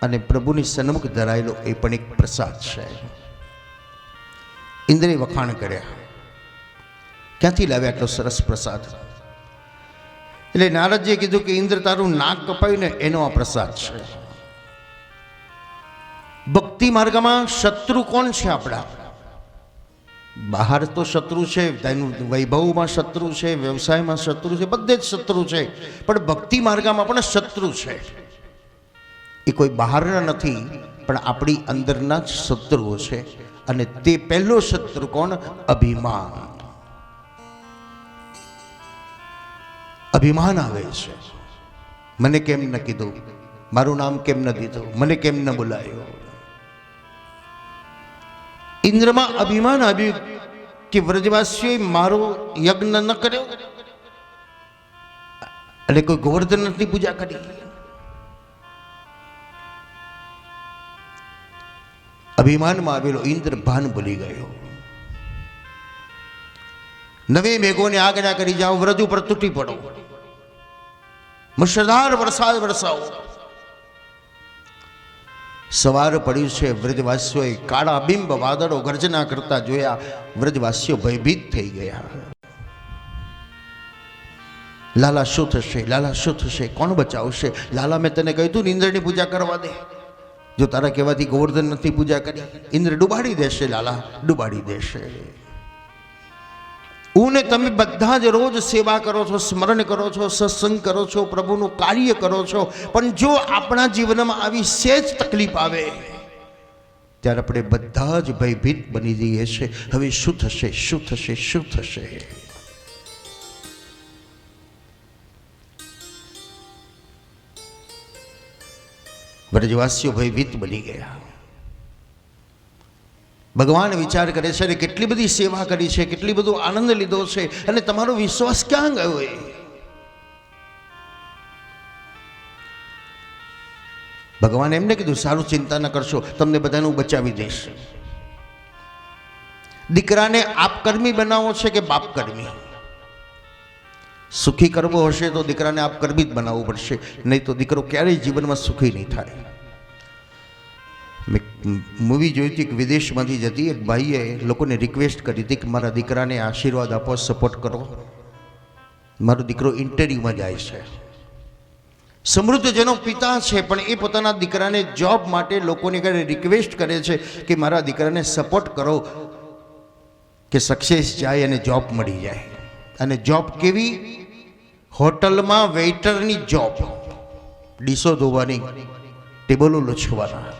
અને પ્રભુની સન્મુખ ધરાયેલો એ પણ એક પ્રસાદ છે. ઇન્દ્રે વખાણ કર્યા, ક્યાંથી લાવ્યા એટલો સરસ પ્રસાદ? એટલે નારદજીએ કીધું કે ઇન્દ્ર, તારું નાક કપાયું ને એનો આ પ્રસાદ છે. ભક્તિ માર્ગમાં શત્રુ કોણ છે આપણા? બહાર તો શત્રુ છે, વૈભવમાં શત્રુ છે, વ્યવસાયમાં શત્રુ છે, બધે જ શત્રુ છે, પણ ભક્તિ માર્ગમાં પણ શત્રુ છે. એ કોઈ બહારના નથી, પણ આપણી અંદરના જ શત્રુઓ છે. અને તે પહેલો શત્રુ કોણ? અભિમાન. અભિમાન આવે છે. મને કેમ ન કીધું, મારું નામ કેમ ન દીધું, મને કેમ ન બોલાયો. ઇન્દ્રમાં અભિમાન આવ્યું કે વ્રજવાસીઓએ મારો યજ્ઞ ન કર્યો, એટલે કોઈ ગોવર્ધનની પૂજા કરી. અભિમાનમાં આવેલો ઇન્દ્ર ભાન ભૂલી ગયો. નવે મેઘોને આજ્ઞા કરી, જાઓ વ્રજ ઉપર તૂટી પડો, મુશળધાર વરસાદ વરસાવો. સવાર પડ્યું છે, વ્રજવાસીઓએ કાળા બિંબ વાદળો ગર્જના કરતા જોયા. વ્રજવાસીઓ ભયભીત થઈ ગયા. લાલા શું થશે, લાલા શું થશે, કોણ બચાવશે? લાલા, મેં તને કહ્યું તું ઇન્દ્રની પૂજા કરવા દે. જો તારા કહેવાથી ગોવર્ધન નથી પૂજા કરી, ઇન્દ્ર ડૂબાડી દેશે, લાલા ડૂબાડી દેશે. હું ને તમે બધા જ રોજ સેવા કરો છો, સ્મરણ કરો છો, સત્સંગ કરો છો, પ્રભુનું કાર્ય કરો છો, પણ જો આપણા જીવનમાં આવી સેજ તકલીફ આવે ત્યારે આપણે બધા જ ભયભીત બની જઈએ છીએ. હવે શું થશે, શું થશે, શું થશે? વ્રજવાસીઓ ભયભીત બની ગયા. ભગવાન વિચાર કરે છે, અને કેટલી બધી સેવા કરી છે, કેટલી બધો આનંદ લીધો છે, અને તમારો વિશ્વાસ ક્યાં ગયો? ભગવાન એમને કીધું, સારું, ચિંતા ન કરશો, તમને બધાને હું બચાવી દઈશ. દીકરાને આપકર્મી બનાવો છે કે બાપકર્મી? સુખી કરવો હશે તો દીકરાને આપકર્મી જ બનાવવું પડશે, નહીં તો દીકરો ક્યારેય જીવનમાં સુખી નહીં થાય. મેં મૂવી જોઈ હતી કે વિદેશમાંથી જતી એક ભાઈએ લોકોને રિક્વેસ્ટ કરી હતી કે મારા દીકરાને આશીર્વાદ આપો, સપોર્ટ કરો, મારો દીકરો ઇન્ટરવ્યૂમાં જાય છે. સમૃદ્ધ જેનો પિતા છે, પણ એ પોતાના દીકરાને જોબ માટે લોકોને રિક્વેસ્ટ કરે છે કે મારા દીકરાને સપોર્ટ કરો કે સક્સેસ જાય અને જોબ મળી જાય. અને જોબ કેવી? હોટલમાં વેઇટરની જોબ, ડીશો ધોવાની, ટેબલો લૂછવાના.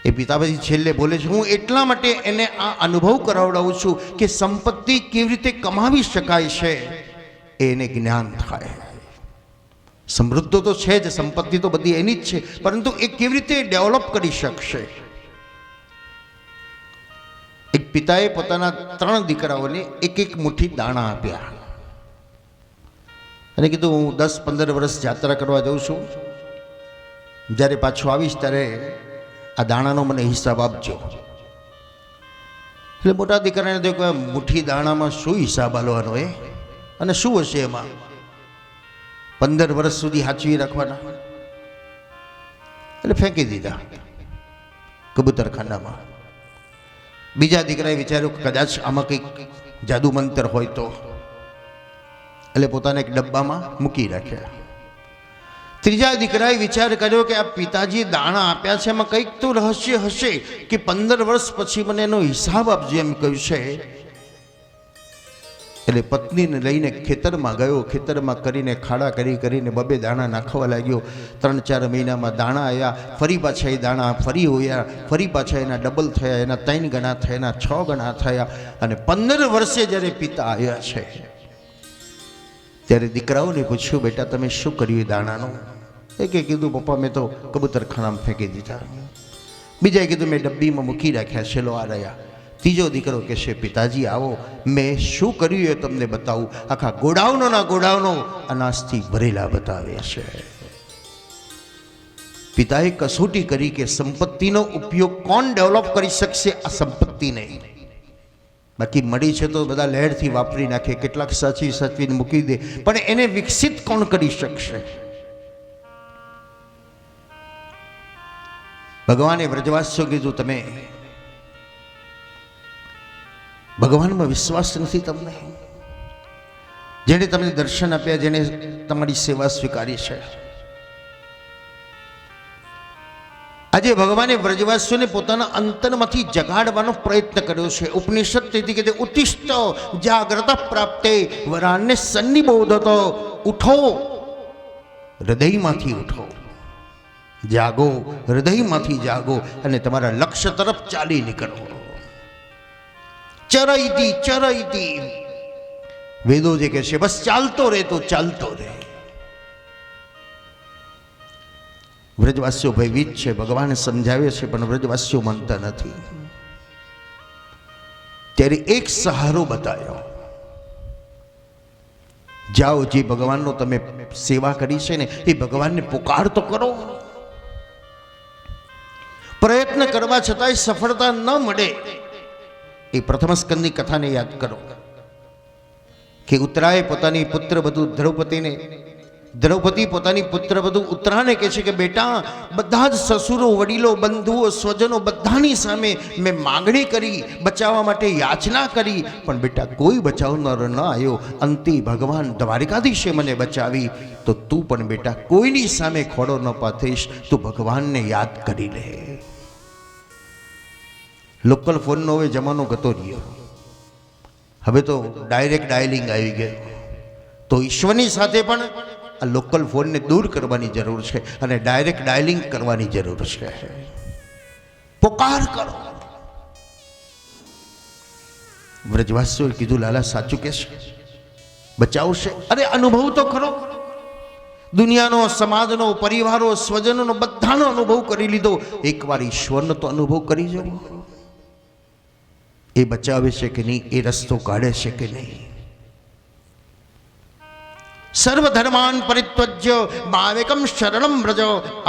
એ પિતા પછી છેલ્લે બોલે છે, હું એટલા માટે એને આ અનુભવ કરાવડાવું છું કે સંપત્તિ કેવી રીતે કમાવી શકાય છે એને જ્ઞાન થાય. સમૃદ્ધ તો છે જ, સંપત્તિ તો બધી એની જ છે, પરંતુ એ કેવી રીતે ડેવલપ કરી શકશે. એક પિતાએ પોતાના 3 દીકરાઓને એક એક મુઠ્ઠી દાણા આપ્યા અને કીધું, હું 10-15 વર્ષ યાત્રા કરવા જાઉં છું, જ્યારે પાછો આવીશ ત્યારે આ દાણાનો મને હિસાબ આપજો. એટલે મોટા દીકરાને તો મુઠ્ઠી દાણામાં શું હિસાબ આલવાનો એ, અને શું હશે એમાં? 15 વર્ષ સુધી સાચવી રાખવાના. એટલે ફેંકી દીધા કબૂતરખાનામાં. બીજા દીકરાએ વિચાર્યું કે કદાચ આમાં કંઈક જાદુ મંતર હોય તો, એટલે પોતાને એક ડબ્બામાં મૂકી રાખ્યા. ત્રીજા દીકરાએ વિચાર કર્યો કે આ પિતાજી દાણા આપ્યા છે, એમાં કંઈક તો રહસ્ય હશે કે 15 વર્ષ પછી મને એનો હિસાબ આપજો એમ કહ્યું છે. એટલે પત્નીને લઈને ખેતરમાં ગયો. ખેતરમાં કરીને ખાડા કરીને 2 દાણા નાખવા લાગ્યો. 3-4 મહિનામાં દાણા આવ્યા. ફરી પાછા એ દાણા ફરી હોયા, ફરી પાછા એના ડબલ થયા, એના 3 ગણા થયા, એના 6 ગણા થયા. અને 15 વર્ષે જ્યારે પિતા આવ્યા છે ત્યારે દીકરાઓને પૂછ્યું, બેટા તમે શું કર્યું એ દાણાનું? એકે કીધું, પપ્પા મેં તો કબૂતરખાનામાં ફેંકી દીધા. બીજાએ કીધું, મેં ડબ્બીમાં મૂકી રાખ્યા છે, લો આ રહ્યા. ત્રીજો દીકરો કહેશે, પિતાજી આવો, મેં શું કર્યું એ તમને બતાવું. આખા ગોડાઉનો અનાજથી ભરેલા બતાવે છે. પિતાએ કસોટી કરી કે સંપત્તિનો ઉપયોગ કોણ ડેવલપ કરી શકશે? આ સંપત્તિ નહીં. બાકી મળી છે તો બધા લહેરથી વાપરી નાખે, કેટલાક સાચવીને મૂકી દે, પણ એને વિકસિત કોણ કરી શકશે? ભગવાને વ્રજવાસીઓ કીધું, તમે ભગવાનમાં વિશ્વાસ નથી તમને? જેણે તમને દર્શન આપ્યા, જેણે તમારી સેવા સ્વીકારી છે. આજે ભગવાને વ્રજવાસીઓને પોતાના અંતરમાંથી જગાડવાનો પ્રયત્ન કર્યો છે. ઉપનિષદ તેથી કે ઉત્તિષ્ઠ જાગ્રત પ્રાપ્તે વરાન્ને સન્નિબોધતો. ઉઠો, હૃદયમાંથી ઉઠો, જાગો, હૃદયમાંથી જાગો અને તમારા લક્ષ્ય તરફ ચાલી નીકળો. ચરઈતી ચરઈતી, વેદો જે કહે છે બસ ચાલતો રહે તો ચાલતો રહે. વ્રજવાસીઓ ભયભીત છે, ભગવાન સમજાવે છે પણ વ્રજવાસીઓ માનતા નથી. ત્યારે એક સહારો બતાવ્યો, જાઓ, જે ભગવાનનો તમે સેવા કરી છે ને એ ભગવાનને પુકાર તો કરો. પ્રયત્ન કરવા છતાંય સફળતા ન મળે. એ પ્રથમ સ્કંદની કથાને યાદ કરો કે ઉત્તરાએ પોતાની પુત્રવધુ દ્રૌપદી પોતાની પુત્રવધુ ઉત્તરાને કહે છે કે બેટા, બધા જ સસુરો, વડીલો, બંધુઓ, સ્વજનો બધાની સામે મેં માગણી કરી, બચાવવા માટે યાચના કરી, પણ બેટા કોઈ બચાવનાર ન આવ્યો. અંતે ભગવાન દ્વારિકાધીશે મને બચાવી. તો તું પણ બેટા કોઈની સામે ખોડો ન પાથરીશ, તું ભગવાનને યાદ કરી લે. લોકલ ફોનનો હવે જમાનો ગતો રહ્યો. હવે તો ડાયરેક્ટ ડાયલિંગ આવી ગયું. તો ઈશ્વરની સાથે પણ આ લોકલ ફોનને દૂર કરવાની જરૂર છે અને ડાયરેક્ટ ડાયલિંગ કરવાની જરૂર છે. પુકાર કરો. વ્રજવાસીઓએ કીધું, લાલા સાચું કે છે, બચાવશે? અરે અનુભવ તો ખરો. દુનિયાનો, સમાજનો, પરિવારો, સ્વજનોનો બધાનો અનુભવ કરી લીધો. એકવાર ઈશ્વરનો તો અનુભવ કરી જવો. એ બચાવે છે કે નહીં, એ રસ્તો કાઢે છે કે નહીં. સર્વધર્માન પરિત્યજ્ય મામેકમ શરણમ વ્રજ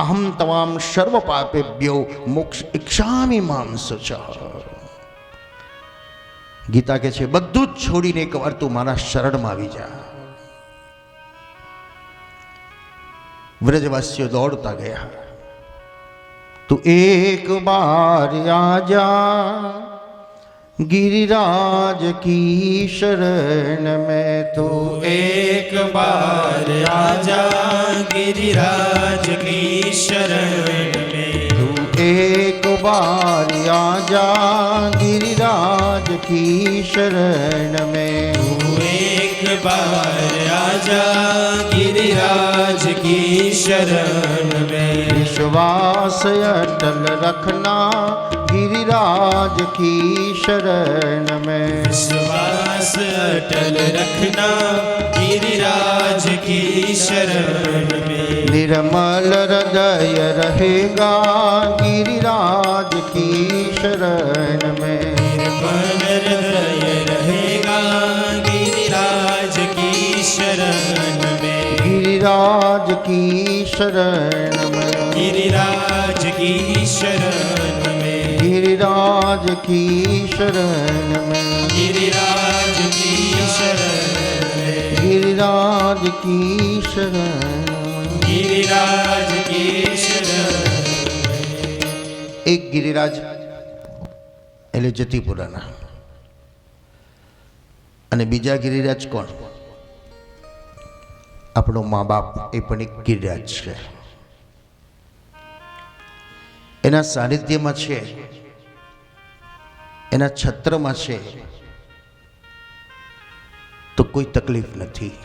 અહમ તમામ સર્વ પાપેભ્યો મોક્ષ ઇચ્છામિ માં શુચઃ. ગીતા કહે છે બધું જ છોડીને એકવાર તું મારા શરણમાં આવી જા. વ્રજવાસીઓ દોડતા ગયા. તું એક બાર આજા गिरिराज की शरण में. तू एक बार आजा गिरिराज की शरण में. तू एक बार आजा गिरिराज की शरण में. तू एक बार आजा गिरिराज की शरण में. विश्वास अटल रखना गिरिराज की शरण में. विश्वास अटल रखना गिरिराज की शरण में. निर्मल हृदय रहेगा गिरिराज की शरण में. निर्मल हृदय रहेगा गिरिराज की शरण में. गिरिराज की शरण में. गिरिराज की शरण में. गिरिराज की शरण में. गिरिराज की शरण में. गिरिराज की शरण में. गिरिराज की शरण. એક ગિરિરાજ એટલે જતીપુરાના અને બીજા ગિરિરાજ કોણ? આપણો મા બાપ, એ પણ એક ગિરિરાજ છે. એના સાનિધ્યમાં છે, એના છત્રમાં છે તો કોઈ તકલીફ નથી.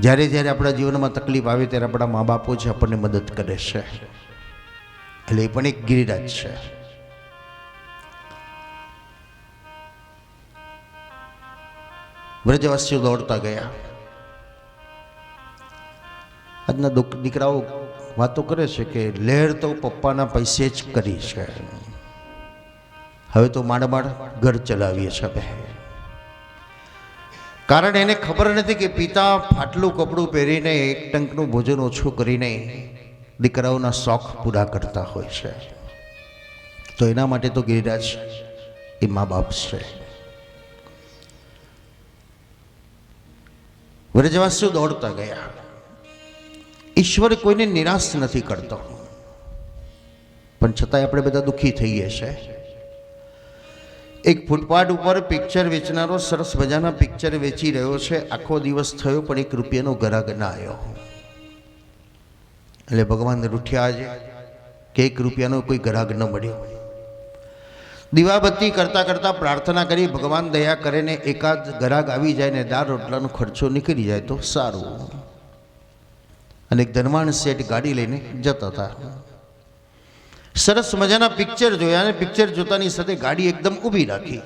જ્યારે જ્યારે આપણા જીવનમાં તકલીફ આવે ત્યારે આપણા મા બાપો છે આપણને મદદ કરે છે. એટલે એ પણ એક ગિરિરાજ છે. વ્રજવાસીઓ દોડતા ગયા. આજના દીકરાઓ વાતો કરે છે કે લહેર તો પપ્પાના પૈસે જ કરી છે, હવે તો માંડ ઘર ચલાવીએ છે. કારણ એને ખબર નથી કે પિતા ફાટલું કપડું પહેરીને એક ટંકનું ભોજન ઓછું કરીને દીકરાઓના શોખ પૂરા કરતા હોય છે. તો એના માટે તો ગિરિરાજ એ મા બાપ છે. વ્રજવાસીઓ દોડતા ગયા. ઈશ્વર કોઈને નિરાશ નથી કરતો. પણ છતાંય આપણે બધા દુઃખી થઈએ છે. એક ફૂટપાથ ઉપર પિક્ચર વેચનારો સરસ મજાના પિક્ચર વેચી રહ્યો છે. આખો દિવસ થયો પણ 1 રૂપિયાનો ગ્રાહક ના આવ્યો. એટલે ભગવાન રૂઠ્યા છે કે 1 રૂપિયાનો કોઈ ગ્રાહક ન મળ્યો. દીવાબત્તી કરતાં કરતાં પ્રાર્થના કરી, ભગવાન દયા કરે ને એકાદ ગ્રાહક આવી જાય ને દાળ રોટલાનો ખર્ચો નીકળી જાય તો સારું. અને એક ધનવાન શેઠ ગાડી લઈને જતા હતા. સરસ મજાના પિક્ચર જોયા અને પિક્ચર જોતાની સાથે ગાડી એકદમ ઊભી રાખી.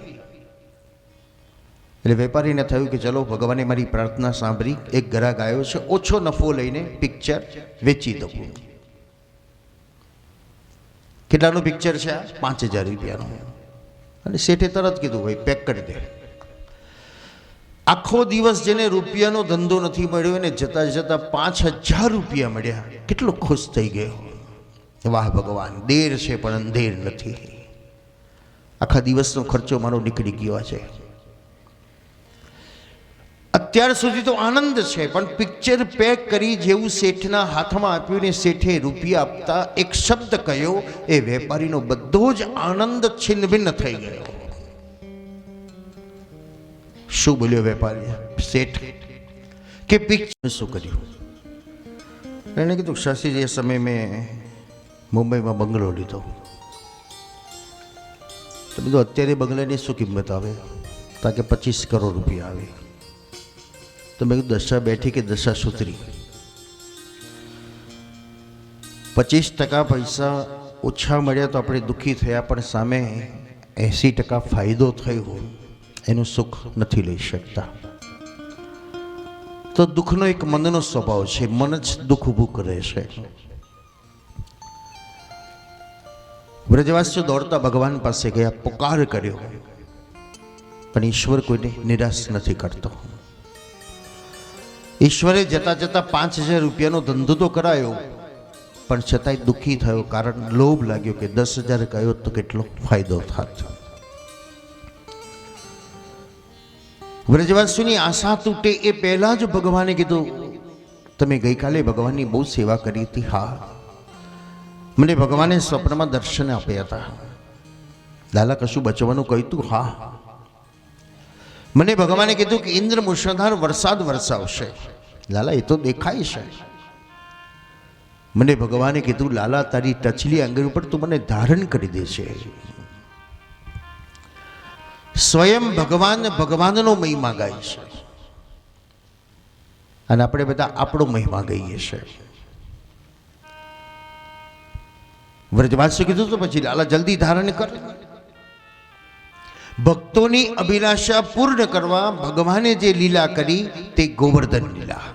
એટલે વેપારીને થયું કે ચલો ભગવાને મારી પ્રાર્થના સાંભળી, એક ગ્રાહક આવ્યો છે, ઓછો નફો લઈને પિક્ચર વેચી દઉં. કેટલાનું પિક્ચર છે? 5000 રૂપિયાનું. અને શેઠે તરત કીધું ભાઈ પેક કરી દે. આખો દિવસ જેને રૂપિયાનો ધંધો નથી મળ્યો એને જતા જતા 5000 રૂપિયા મળ્યા. કેટલો ખુશ થઈ ગયો. વાહ ભગવાન, દેર છે પણ અંધેર નથી. આખા દિવસનો ખર્ચો મારો નીકળી ગયો છે. અત્યાર સુધી તો આનંદ છે, પણ પિક્ચર પેક કરી જેવું શેઠના હાથમાં આપ્યું ને શેઠે રૂપિયા આપતા એક શબ્દ કહ્યો, એ વેપારીનો બધો જ આનંદ છિન્નભિન્ન થઈ ગયો. શું બોલ્યો વેપારી? શેઠ કે પિક્ચર શું કર્યું? એને કીધું શશી જે સમય મેં મુંબઈમાં બંગલો લીધો. તો બધું અત્યારે બંગલાની શું કિંમત આવે? તાકે 25 કરોડ રૂપિયા આવે. તો મેં કીધું દશા બેઠી કે દશા સુધરી? 25% પૈસા ઓછા મળ્યા તો આપણે દુઃખી થયા, પણ સામે 80% ફાયદો થયો એનું સુખ નથી લઈ શકતા. તો દુઃખનો એક મનનો સ્વભાવ છે, મન જ દુઃખ ઊભું કરે છે. વ્રજવાસીઓ દોડતા ભગવાન પાસે ગયા, પુકાર કર્યો, પણ ઈશ્વર કોઈને નિરાશ નથી કરતો. ઈશ્વરે જતા જતા 5000 રૂપિયાનો ધંધો તો કરાયો, પણ છતાંય દુઃખી થયો. કારણ લોભ લાગ્યો કે 10000 કયો તો કેટલો ફાયદો થાત. વ્રજવાસીઓની આશા તૂટે એ પહેલા જ ભગવાને કીધું, તમે ગઈકાલે ભગવાનની બહુ સેવા કરી હતી. હા, મને ભગવાને સ્વપ્નમાં દર્શન આપ્યા હતા. લાલા કશું બચવાનું કહ્યું તું? હા. મને ભગવાને કીધું કે ઇન્દ્ર મુશળધાર વરસાદ વરસાવશે. લાલા એ તો દેખાય છે. મને ભગવાને કીધું લાલા તારી ટચલી આંગળી ઉપર તું મને ધારણ કરી દેશે. સ્વયં ભગવાન ભગવાનનો મહિમા ગાય છે અને આપણે બધા આપણો મહિમા ગાઈએ છીએ. વ્રજવાસીએ કીધું તો પછી લાલા જલ્દી ધારણ કર. ભક્તોની અભિલાષા પૂર્ણ કરવા ભગવાને જે લીલા કરી તે ગોવર્ધન લીલા.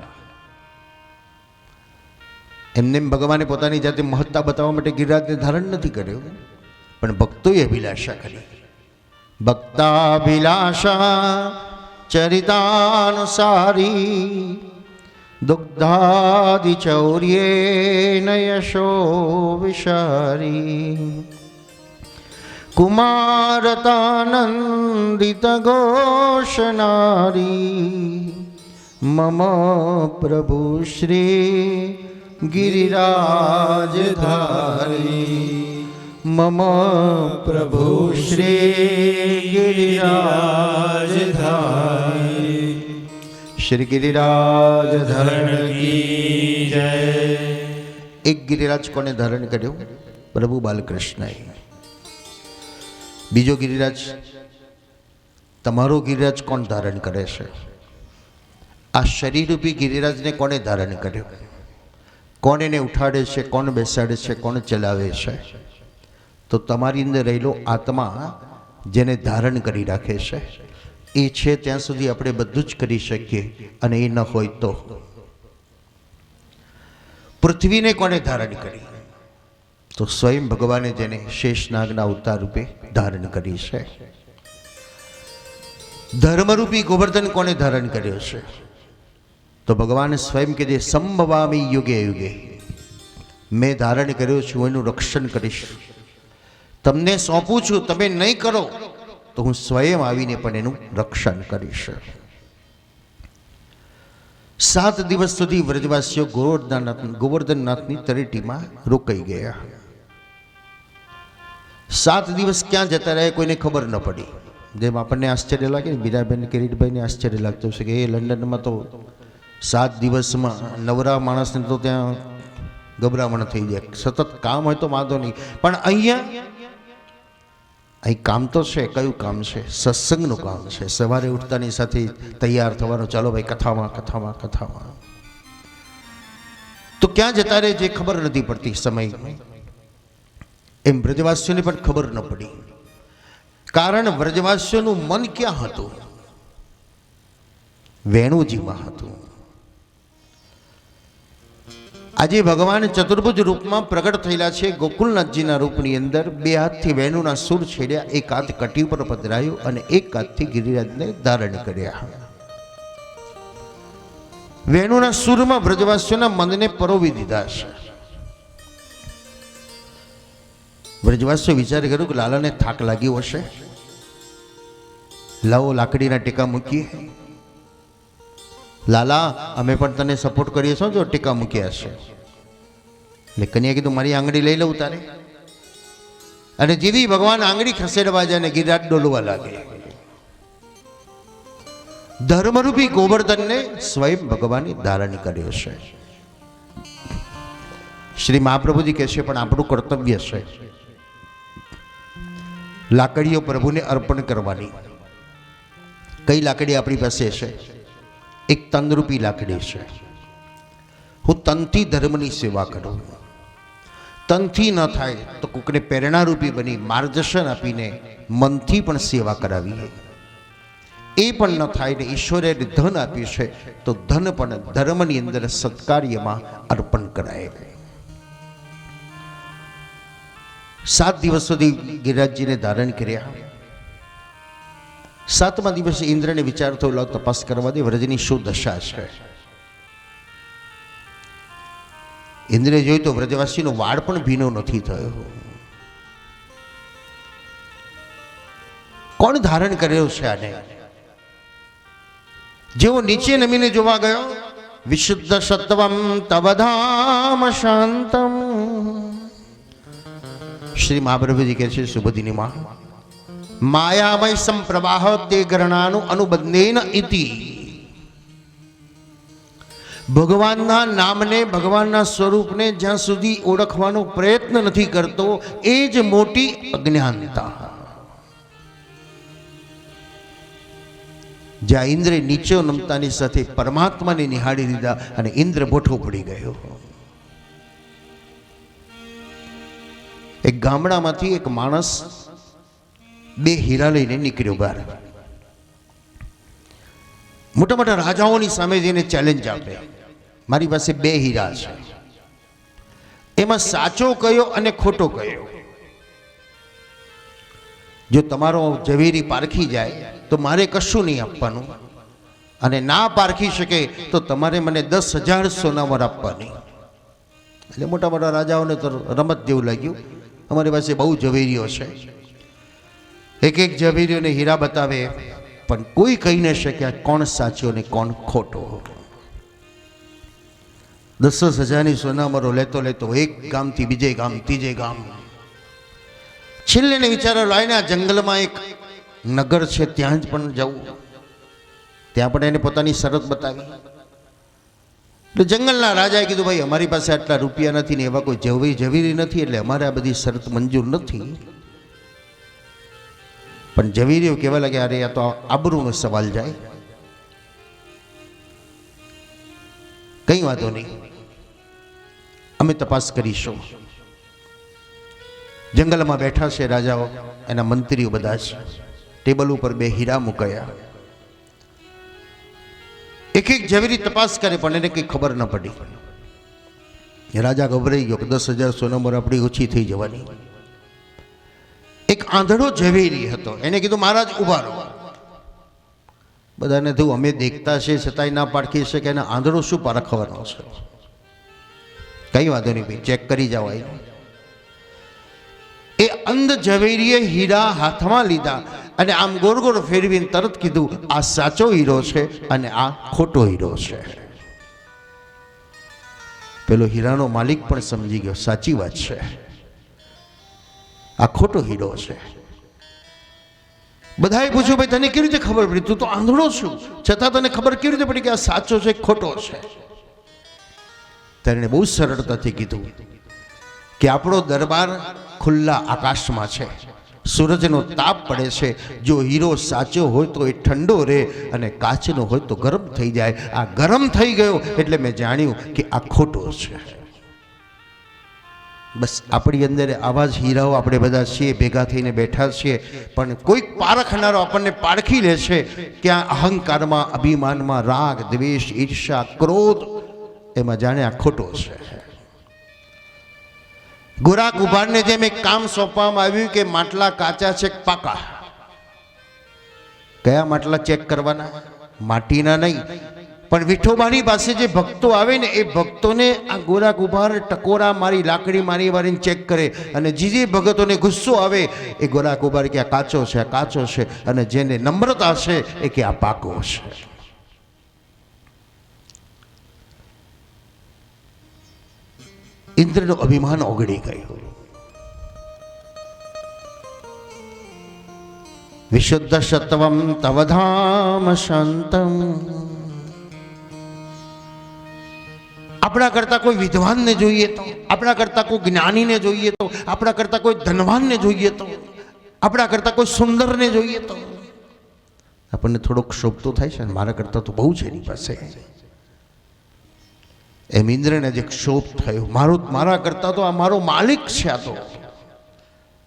એમને ભગવાને પોતાની જાતે મહત્તા બતાવવા માટે ગિરિરાજને ધારણ નથી કર્યો, પણ ભક્તોએ અભિલાષા કરી. ભક્તાભિલાષા ચરિતાનુસારી દુગ્ધાદિ ચૌર્યેન યશો વિશારી કુમારતાનંદિત ઘોષનારી મમ પ્રભુ શ્રી ગિરિરાજધારી મમ પ્રભુ શ્રી ગિરિરાજધારી. શ્રી ગિરિરાજ ધરણ કી જય. એક ગિરિરાજ કોને ધારણ કર્યો? પ્રભુ બાલકૃષ્ણએ. બીજો ગિરિરાજ, તમારો ગિરિરાજ કોણ ધારણ કરે છે? આ શરીરરૂપી ગિરિરાજને કોને ધારણ કર્યો? કોણ એને ઉઠાડે છે, કોણ બેસાડે છે, કોણ ચલાવે છે? તો તમારી અંદર રહેલો આત્મા જેને ધારણ કરી રાખે છે એ છે ત્યાં સુધી આપણે બધું જ કરી શકીએ, અને એ ન હોય તો. પૃથ્વીને કોને ધારણ કરી? તો સ્વયં ભગવાને જેને શેષનાગના અવતાર રૂપે ધારણ કરી છે. ધર્મરૂપી ગોવર્ધન કોને ધારણ કર્યો છે? તો ભગવાન સ્વયં કે જે સંભવામી યુગે યુગે, મેં ધારણ કર્યો છું, એનું રક્ષણ કરીશ. તમને સોંપું છું, તમે નહીં કરો તો હું સ્વયં આવીને પણ એનું રક્ષણ કરીશ. 7 દિવસ સુધી વ્રજવાસીઓ ગોવર્ધનનાથની તળેટીમાં રોકાઈ ગયા. 7 દિવસ ક્યાં જતા રહ્યા કોઈને ખબર ન પડી. જેમ આપણને આશ્ચર્ય લાગે ને, બીરાબેન કિરીટભાઈને આશ્ચર્ય લાગતું છે કે એ લંડનમાં તો 7 દિવસમાં નવરા માણસને તો ત્યાં ગભરામણ થઈ જાય. સતત કામ હોય તો વાંધો નહીં, પણ અહીં કામ તો છે. કયું કામ છે? સત્સંગનું કામ છે. સવારે ઉઠતાની સાથે તૈયાર થવાનું, ચાલો ભાઈ કથામાં. તો ક્યાં જતા રહે જે ખબર નથી પડતી સમય. એમ વ્રજવાસીઓને પણ ખબર ન પડી, કારણ વ્રજવાસીઓનું મન ક્યાં હતું? વેણુજીમાં હતું. આજે ભગવાન ચતુર્ભુજ રૂપમાં પ્રગટ થયેલા છે. ગોકુલનાથજીના રૂપની અંદર 2 હાથથી વેણુના સૂર છેડ્યા, 1 હાથ કટી ઉપર પધરાયું અને 1 હાથથી ગિરિરાજને ધારણ કર્યા. વેણુના સૂરમાં વ્રજવાસીઓના મનને પરોવી દીધા છે. વ્રજવાસીઓ વિચાર કર્યું કે લાલાને થાક લાગ્યો હશે, લાવો લાકડીના ટેકા મૂકીએ. લાલા, અમે પણ તને સપોર્ટ કરીએ છો જો ટેકા મૂક્યા હશે. એટલે કન્યા કીધું મારી આંગળી લઈ લઉં તારે. અને જેવી ભગવાન આંગળી ખસેડવા જાય ને ગિરિરાજ ડોલવા લાગે. ધર્મરૂપી ગોવર્ધનને સ્વયં ભગવાને ધારણ કર્યો છે. શ્રી મહાપ્રભુજી કહે છે પણ આપણું કર્તવ્ય છે લાકડીઓ પ્રભુને અર્પણ કરવાની. કઈ લાકડી આપણી પાસે છે? એક તનરૂપી લાકડી છે. હું તનથી ધર્મની સેવા કરું. તનથી ન થાય તો કોકને પ્રેરણારૂપી બની માર્ગદર્શન આપીને મનથી પણ સેવા કરાવીએ. એ પણ ન થાય ને ઈશ્વરે ધન આપ્યું છે તો ધન પણ ધર્મની અંદર સત્કાર્યમાં અર્પણ કરાય. 7 દિવસ સુધી ગિરિરાજજીને ધારણ કર્યા. 7મા દિવસે ઇન્દ્રને વિચાર થયો લાવ તપાસ કરવા દે વ્રજની શું દશા છે. ઇન્દ્રે જોયું તો વ્રજવાસીનો વાળ પણ ભીનો નથી થયો. કોણ ધારણ કર્યો છે આને? જેવો નીચે નમીને જોવા ગયો, વિશુદ્ધ સત્વમ તવધામ શાંતમ. શ્રી મહાપ્રભુજી કહે છે સુબોધિનીમાં, માયામય સંપ્રવાહ તે ગ્રહણાનું અનુબંધેન ઇતિ. ભગવાનના નામને, ભગવાનના સ્વરૂપને જ્યાં સુધી ઓળખવાનો પ્રયત્ન નથી કરતો એ જ મોટી અજ્ઞાનતા. જ્યાં ઇન્દ્રે નીચે નમતાની સાથે પરમાત્માને નિહાળી દીધા અને ઇન્દ્ર બોઠો પડી ગયો. એક ગામડામાંથી એક માણસ 2 હીરા લઈને નીકળ્યો બહાર. મોટા મોટા રાજાઓની સામે જઈને ચેલેન્જ આપે, મારી પાસે 2 હીરા છે, એમાં સાચો કયો અને ખોટો કયો? જો તમારો ઝવેરી પારખી જાય તો મારે કશું નહીં આપવાનું, અને ના પારખી શકે તો તમારે મને 10,000 સોનામર આપવાની. એટલે મોટા મોટા રાજાઓને તો રમત જેવું લાગ્યું. અમારી પાસે બહુ ઝવેરીઓ છે, એક ઝવેરીઓને હીરા બતાવે, પણ કોઈ કહી ન શક્યા કોણ સાચો ને કોણ ખોટો. 10,000ની સોનામરો લેતો લેતો એક ગામથી બીજે ગામ, ત્રીજે ગામ, છેલ્લે ને વિચારો લાવીને આ જંગલમાં એક નગર છે ત્યાં જ પણ જવું. ત્યાં પણ એને પોતાની શરત બતાવી. એટલે જંગલના રાજાએ કીધું ભાઈ અમારી પાસે આટલા રૂપિયા નથી ને એવા કોઈ ઝવેરી નથી, એટલે અમારે આ બધી શરત મંજૂર નથી. પણ ઝવેરીઓ કહેવા લાગે અરે આ તો આબરૂનો સવાલ જાય. કંઈ વાંધો નહીં, અમે તપાસ કરીશું. જંગલમાં બેઠા છે રાજાઓ, એના મંત્રીઓ બધા છે. ટેબલ ઉપર 2 હીરા મુકાયા. એક ઝવેરી તપાસ કરે પણ એને કંઈ ખબર ન પડી. રાજા ગભરાઈ ગયો કે 10,000 સોનામર આપણી ઓછી થઈ જવાની. એક આંધળો ઝવેરી હતો, એને કીધું મહારાજ ઊભા રહો. બધાને થયું અમે દેખતા છે છતાંય ના પારખી શકે, એને આંધળો શું પારખવાનો છે? કંઈ વાંધો નહીં ભાઈ, ચેક કરી જાઓ. એ અંધ ઝવેરીએ હીરા હાથમાં લીધા અને આમ ગોળ ગોળ ફેરવીને તરત કીધું આ સાચો હીરો છે અને આ ખોટો હીરો છે. પેલો હીરાનો માલિક પણ સમજી ગયો સાચી વાત છે. આ ખોટો હીરો છે. બધાએ પૂછ્યું ભાઈ તને કેવી રીતે ખબર પડી, તું તો આંધળો છું છતાં તને ખબર કેવી રીતે પડી કે આ સાચો છે ખોટો છે? તેને બહુ સરળતાથી કીધું કે આપણો દરબાર ખુલ્લા આકાશમાં છે, સૂરજનો તાપ પડે છે. જો હીરો સાચો હોય તો એ ઠંડો રહે અને કાચનો હોય તો ગરમ થઈ જાય. આ ગરમ થઈ ગયો એટલે મેં જાણ્યું કે આ ખોટો છે. બસ આપણી અંદર આવા જ હીરાઓ આપણે બધા છીએ, ભેગા થઈને બેઠા છીએ, પણ કોઈક પારખનારો આપણને પારખી લે છે કે આ અહંકારમાં, અભિમાનમાં, રાગ, દ્વેષ, ઈર્ષા, ક્રોધ, એમાં જાણે આ ખોટો છે. ગોરા કુંભારને જેમ એક કામ સોંપવામાં આવ્યું કે માટલા કાચા છે કે પાકા. કયા માટલા ચેક કરવાના? માટીના નહીં, પણ વિઠોબાની પાસે જે ભક્તો આવે ને એ ભક્તોને આ ગોરા કુંભાર ટકોરા મારી, લાકડી મારીને ચેક કરે, અને જે ભગતોને ગુસ્સો આવે એ ગોરા કુંભાર કે આ કાચો છે, આ કાચો છે, અને જેને નમ્રતા છે એ કે આ પાકો છે. ઇન્દ્રનું અભિમાન ઓગળી ગયું. વિશુદ્ધ સત્વમ તવધામ શાંતમ. આપણા કરતા કોઈ વિદ્વાનને જોઈએ તો, આપણા કરતા કોઈ જ્ઞાનીને જોઈએ તો, આપણા કરતા કોઈ ધનવાનને જોઈએ તો, આપણા કરતા કોઈ સુંદરને જોઈએ તો આપણને થોડોક શોભ તો થાય છે ને, મારા કરતા તો બહુ છે એની પાસે. એમ ઇન્દ્રને જે ક્ષોભ થયો, મારા કરતા તો આ મારો માલિક છે, આ તો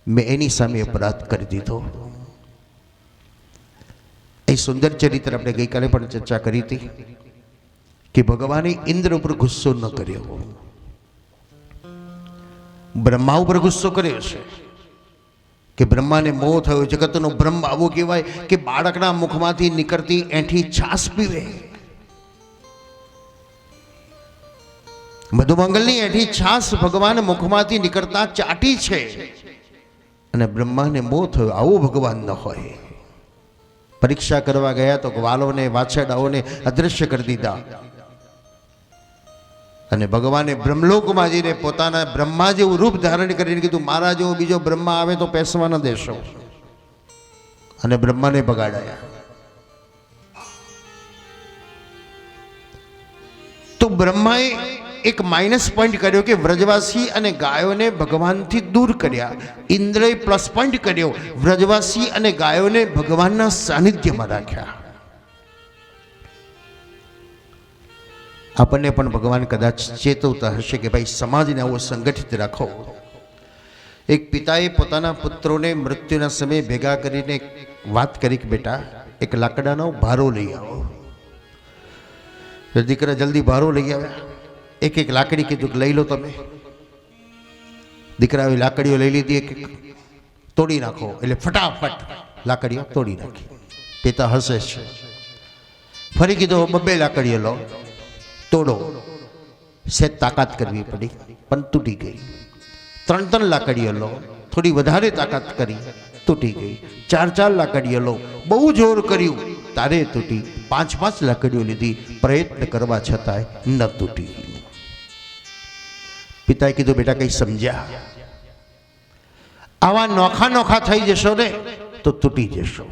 મેં એની સામે અપરાધ કરી દીધો. એ સુંદર ચરિત્ર આપણે ગઈકાલે પણ ચર્ચા કરી હતી કે ભગવાને ઇન્દ્ર ઉપર ગુસ્સો ન કર્યો, બ્રહ્મા ઉપર ગુસ્સો કર્યો છે કે બ્રહ્માને મોહ થયો. જગતનો બ્રહ્મ આવો કહેવાય કે બાળકના મુખમાંથી નીકળતી એઠી છાસ પીવે. મધુમંગલની એઠી છાસ ભગવાન મુખમાંથી નીકળતા ચાટી છે, અને બ્રહ્માને મોહ થયો. આવો ભગવાન ન હોય. પરીક્ષા કરવા ગયા તો ગ્વાલોને, વાછરડાઓને અદૃશ્ય કરી દીધા, અને ભગવાને બ્રહ્મલોકમાં જઈને પોતાના બ્રહ્મા જેવું રૂપ ધારણ કરીને કીધું મારા જેવો બીજો બ્રહ્મા આવે તો પેસવા ન દેશો, અને બ્રહ્માને બગાડાયા. તો બ્રહ્માએ એક માઇનસ પોઈન્ટ કર્યો કે વ્રજવાસી અને ગાયોને ભગવાનથી દૂર કર્યા. ઇન્દ્રએ પ્લસ પોઈન્ટ કર્યો, વ્રજવાસી અને ગાયોને ભગવાનના સાનિધ્યમાં રાખ્યા. આપણને પણ ભગવાન કદાચ ચેતવતા હશે કે ભાઈ સમાજને આવો સંગઠિત રાખો. એક પિતાએ પોતાના પુત્રોને મૃત્યુના સમયે ભેગા કરીને વાત કરી કે બેટા એક લાકડાનો ભારો લઈ આવો. દીકરા જલ્દી ભારો લઈ આવ્યા. એક એક લાકડી કીધું કે લઈ લો તમે. દીકરાએ લાકડીઓ લઈ લીધી, એક એક તોડી નાખો, એટલે ફટાફટ લાકડીઓ તોડી નાખી. પિતા હસે છે. ફરી કીધું બબ્બે લાકડીઓ લો, તોડો. સેજ તાકાત કરવી પડી પણ તૂટી ગઈ. 3 લાકડીઓ લો, થોડી વધારે તાકાત કરી, તૂટી ગઈ. 4 લાકડીઓ લો, બહુ જોર કર્યું, તારે તૂટી. 5 લાકડીઓ લીધી, પ્રયત્ન કરવા છતાંય ન તૂટી. પિતાએ કીધું બેટા કંઈ સમજ્યા? આવા નોખા થઈ જશો ને તો તૂટી જશો,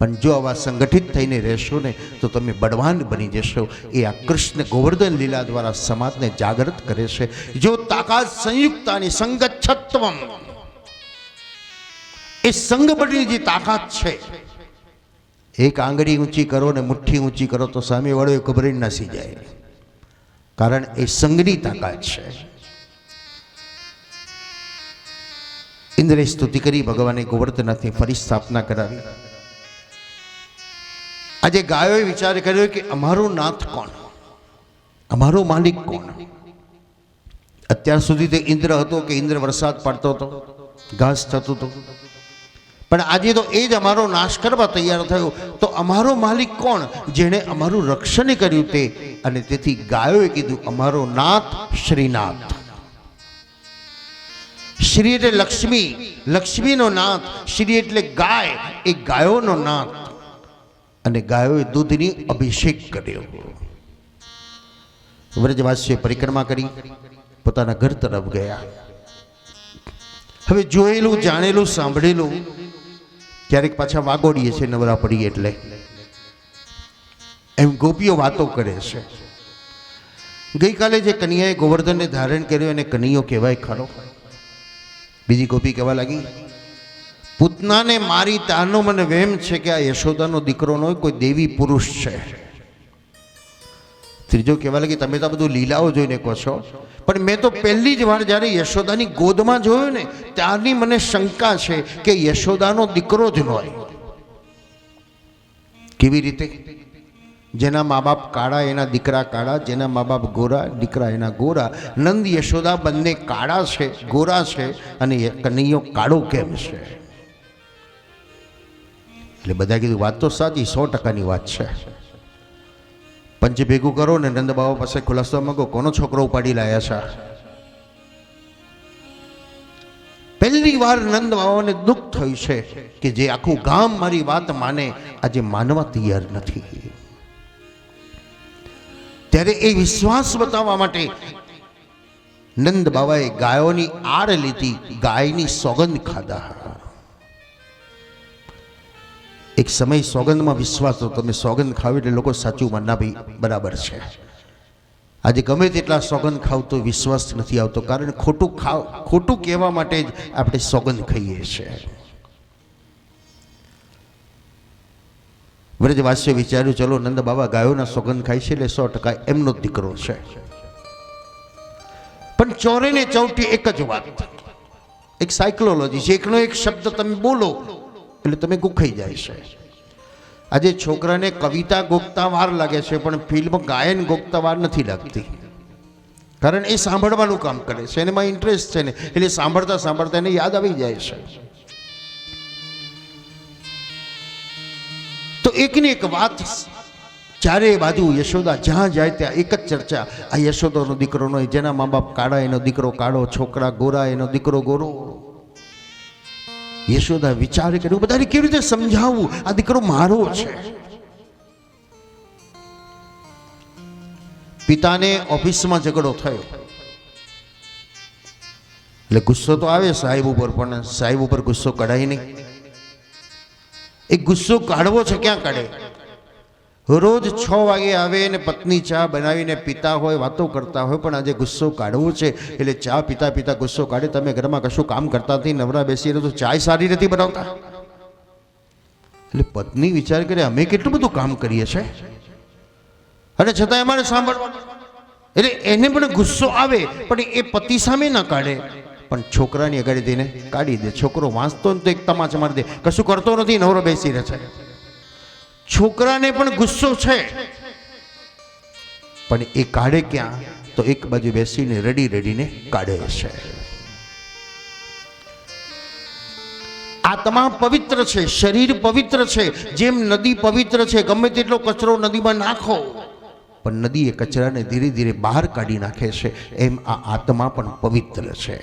પણ જો આવા સંગઠિત થઈને રહેશો ને તો તમે બળવાન બની જશો. એ આ કૃષ્ણ ગોવર્ધન લીલા દ્વારા સમાજને જાગૃત કરે છે. જો તાકાત સંયુક્તાની સંગચ્છત્વમ, એ સંગબળની જે તાકાત છે, એક આંગળી ઊંચી કરો ને મુઠ્ઠી ઊંચી કરો તો સામે વાળો એ ગભરાઈને નાસી જાય, કારણ એ સંઘની તાકાત છે. ઇન્દ્રે સ્તુતિ કરી, ભગવાને ગોવર્ધનનાથની ફરી સ્થાપના કરાવી. આજે ગાયોએ વિચાર કર્યો કે અમારો નાથ કોણ, અમારો માલિક કોણ? અત્યાર સુધી તે ઇન્દ્ર હતો કે ઇન્દ્ર વરસાદ પડતો હતો, ઘાસ થતું હતું, પણ આજે તો એ જ અમારો નાશ કરવા તૈયાર થયો. તો અમારો માલિક કોણ, જેણે અમારું રક્ષણ કર્યું તે? અને તેથી ગાયોએ કીધું અમારો નાથ શ્રીનાથ. શ્રી એટલે લક્ષ્મી, લક્ષ્મીનો નાથ. શ્રી એટલે ગાય, એ ગાયોનો નાથ. અને ગાયોએ દૂધની અભિષેક કર્યો. વ્રજવાસીઓએ પરિક્રમા કરી પોતાના ઘર તરફ ગયા. હવે જોયેલું જાણેલું સાંભળેલું ક્યારેક પાછા વાગોડીએ છે નવરા પડીએ એટલે એમ ગોપીઓ વાતો કરે છે. ગઈકાલે જે કન્યાએ ગોવર્ધનને ધારણ કર્યો એને કનૈયો કહેવાય ખરો? બીજી ગોપી કહેવા લાગી, પૂતનાને મારી તારનો મને વહેમ છે કે આ યશોદાનો દીકરો નો કોઈ દેવી પુરુષ છે. ત્રીજો કહેવા લાગી, તમે તો બધું લીલાઓ જોઈને કહો છો, પણ મેં તો પહેલી જ વાર જ્યારે યશોદાની ગોદમાં જોયું ને ત્યારની મને શંકા છે કે યશોદાનો દીકરો જ ન હોય. કેવી રીતે? જેના મા બાપ કાળા એના દીકરા કાળા, જેના મા બાપ ગોરા દીકરા એના ગોરા. નંદ યશોદા બંને કાળા છે, ગોરા છે, અને કનૈયો કાળો કેમ છે? એટલે બધા કીધું વાત તો સાચી, 100%ની વાત છે. પંચ ભેગું કરો ને નંદ બાબા પાસે ખુલાસો માંગો, કોનો છોકરો ઉપાડી લાયા છે? પહેલી વાર નંદ બાબાને દુઃખ થયું છે કે જે આખું ગામ મારી વાત માને આજે માનવા તૈયાર નથી. ત્યારે એ વિશ્વાસ બતાવવા માટે નંદ બાબાએ ગાયોની આડ લીધી, ગાયની સોગંદ ખાધા. એક સમય સોગંદમાં વિશ્વાસ હતો, તમે સોગંદ ખાવ એટલે લોકો સાચું માનના ભાઈ બરાબર છે. આજે ગમે તેટલા સોગંદ ખાવ તો વિશ્વાસ નથી આવતો, કારણ ખોટું કહેવા માટે જ આપણે સોગંદ ખાઈએ છીએ. વ્રજવાસીઓ વિચાર્યું ચલો નંદ બાબા ગાયોના સોગંદ ખાય છે એટલે 100% એમનો જ દીકરો છે. પણ ચોરે ને ચૌટી એક જ વાત, એક સાયકોલોજી છે, એકનો એક શબ્દ તમે બોલો એટલે તમે ગુખાઈ જાય છે. આજે છોકરાને કવિતા ગોખતા વાર લાગે છે પણ ફિલ્મ ગાયન ગોખતા વાર નથી લાગતી, કારણ એ સાંભળવાનું કામ કરે છે, એમાં ઇન્ટરેસ્ટ છે ને, એટલે સાંભળતા સાંભળતા એને યાદ આવી જાય છે. તો એકની એક વાત, ચારે બાજુ યશોદા જ્યાં જાય ત્યાં એક જ ચર્ચા, આ યશોદાનો દીકરો નો, જેના મા બાપ કાળા એનો દીકરો કાળો, છોકરા ગોરા એનો દીકરો ગોરો. યશોદા વિચાર કર્યું બધાને કેવી રીતે સમજાવવું, આ દીકરો મારો છે. પિતાને ઓફિસમાં ઝઘડો થયો એટલે ગુસ્સો તો આવે સાહેબ ઉપર, પણ સાહેબ ઉપર ગુસ્સો કઢાય નહીં. એ ગુસ્સો કાઢવો છે, ક્યાં કાઢે? રોજ 6 વાગે આવે ને પત્ની ચા બનાવીને પીતા હોય, વાતો કરતા હોય, પણ આજે ગુસ્સો કાઢવો છે એટલે ચા પીતા પીતા ગુસ્સો કાઢે. તમે ઘરમાં કશું કામ કરતા નથી, નવરા બેસીને તો ચાય સારી નથી બનાવતા. એટલે પત્ની વિચાર કરે અમે કેટલું બધું કામ કરીએ છીએ અને છતાં અમારે સાંભળવાનું. એટલે એને પણ ગુસ્સો આવે, પણ એ પતિ સામે ના કાઢે, પણ છોકરાની આગળ જઈને કાઢી દે. છોકરો વાંચતો ને તો એક તમાચા મારી દે, કશું કરતો નથી, નવરો બેસી રહે છે. છોકરાને પણ ગુસ્સો છે, પણ એ કાઢે ક્યાં? તો એક બાજુ બેસીને રડીને કાઢે છે. આત્મા પવિત્ર છે, શરીર પવિત્ર છે. જેમ નદી પવિત્ર છે, ગમે તેટલો કચરો નદીમાં નાખો પણ નદી એ કચરાને ધીરે ધીરે બહાર કાઢી નાખે છે, એમ આ આત્મા પણ પવિત્ર છે.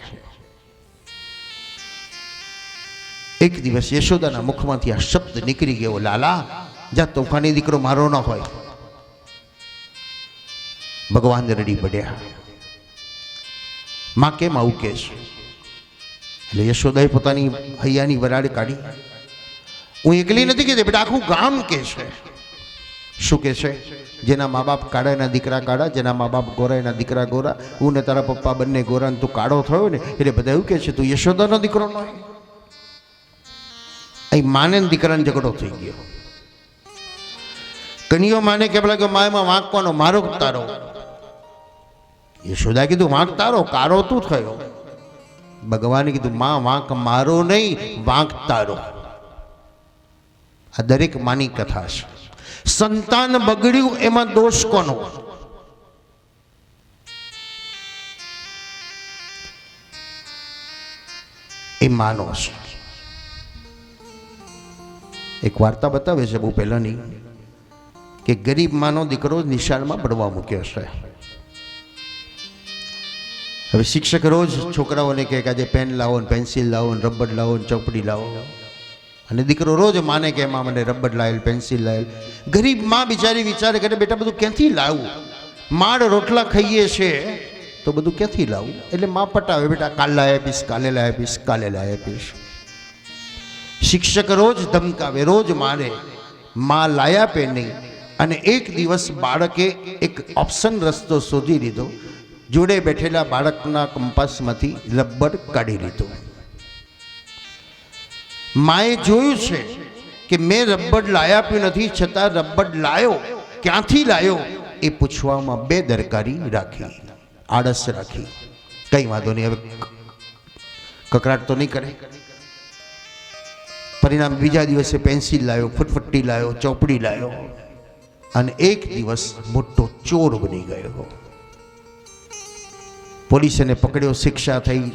એક દિવસ યશોદાના મુખમાંથી આ શબ્દ નીકળી ગયો, લાલા જા તોફાની દીકરો મારો ન હોય. ભગવાન રડી પડ્યા, માં કેમ આવું કે છે? એટલે યશોદાએ પોતાની હૈયાની વરાળ કાઢી, હું એકલી નથી કહેતી બેટા, આખું ગામ કે છે. શું કે છે? જેના મા બાપ કાળા એના દીકરા કાળા, જેના મા બાપ ગોરા એના દીકરા ગોરા. હું ને તારા પપ્પા બંને ગોરા ને તું કાળો થયો ને એટલે બધા એવું કે છે તું યશોદાનો દીકરો ન હોય. અહીં માને દીકરાને ઝઘડો થઈ ગયો. કનૈયો માને કે પેલા માયમાં વાંક કોનો? મારો તારો. યશોદા કીધું વાંક તારો, કારો તું થયો. ભગવાને કીધું માં વાંક મારો નહીં, વાંક તારો. આ દરેક માની કથા છે. સંતાન બગડ્યું એમાં દોષ કોનો? એ માનો છે. એક વાર્તા બતાવે છે બહુ પહેલાની, કે ગરીબ માનો દીકરો નિશાળમાં ભણવા મૂક્યો છે. હવે શિક્ષક રોજ છોકરાઓને કહે કે આજે પેન લાવો ને પેન્સિલ લાવો ને રબર લાવો ને ચોપડી લાવો, અને દીકરો રોજ માને કે એમાં મને રબર લાવેલ, પેન્સિલ લાવેલ. ગરીબ માં બિચારી વિચારે કરે બેટા બધું ક્યાંથી લાવું, માળ રોટલા ખાઈએ છે તો બધું ક્યાંથી લાવું? એટલે માં પટાવે, બેટા કાલ લાવી આપીશ, કાલે લાવી આપીશ, કાલે લાવી આપીશ. શિક્ષક રોજ ધમકાવે, રોજ મારે, માં લાવી આપે નહીં. અને એક દિવસ બાળકે એક ઓપ્શન રસ્તો શોધી લીધો. જોડે બેઠેલા બાળકના કંપાસમાંથી રબર કાઢી લીધો. માએ જોયું છે કે મેં રબર લાવી આપ્યું નથી, છતાં રબર લાયો, ક્યાંથી લાયો એ પૂછવામાં બેદરકારી રાખી, આળસ રાખી. કંઈ વાંધો નહીં, હવે કકરાટ તો નહીં કરે. પરિણામ બીજા દિવસે પેન્સિલ લાવ્યો, ફૂટફટ્ટી લાવ્યો, ચોપડી લાવ્યો અને એક દિવસ મોટો ચોર બની ગયો. પોલીસે એને પકડ્યો, શિક્ષા થઈ,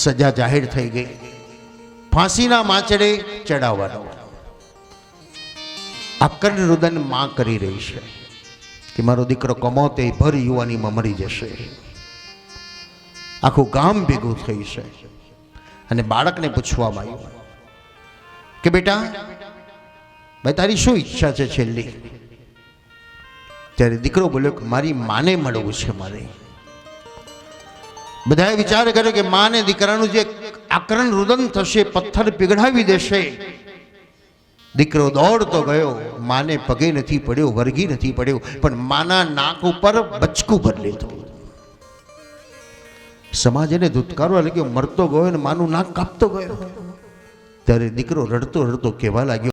સજા જાહેર થઈ ગઈ, ફાંસીના માંચડે ચડાવવાનો. આકર્ણ રુદન માં કરી રહી છે કે મારો દીકરો કમોતે ભર યુવાનીમાં મરી જશે. આખું ગામ ભેગું થઈ છે અને બાળકને પૂછવામાં આવ્યું કે બેટા ભાઈ તારી શું ઈચ્છા છે છેલ્લી? ત્યારે દીકરો બોલ્યો કે મારી માને મળવું છે મારે. બધાએ વિચાર કર્યો કે માને દીકરાનું જે આકરણ રુદન થશે, પથ્થર પીગળાવી દેશે. દીકરો દોડતો ગયો, માને પગે નથી પડ્યો, વરગી નથી પડ્યો, પણ માના નાક ઉપર બચકું ભરી લીધું. સમાજ એને ધુતકારવા લાગ્યો, મરતો ગયો ને માનું નાક કાપતો ગયો. ત્યારે દીકરો રડતો રડતો કહેવા લાગ્યો,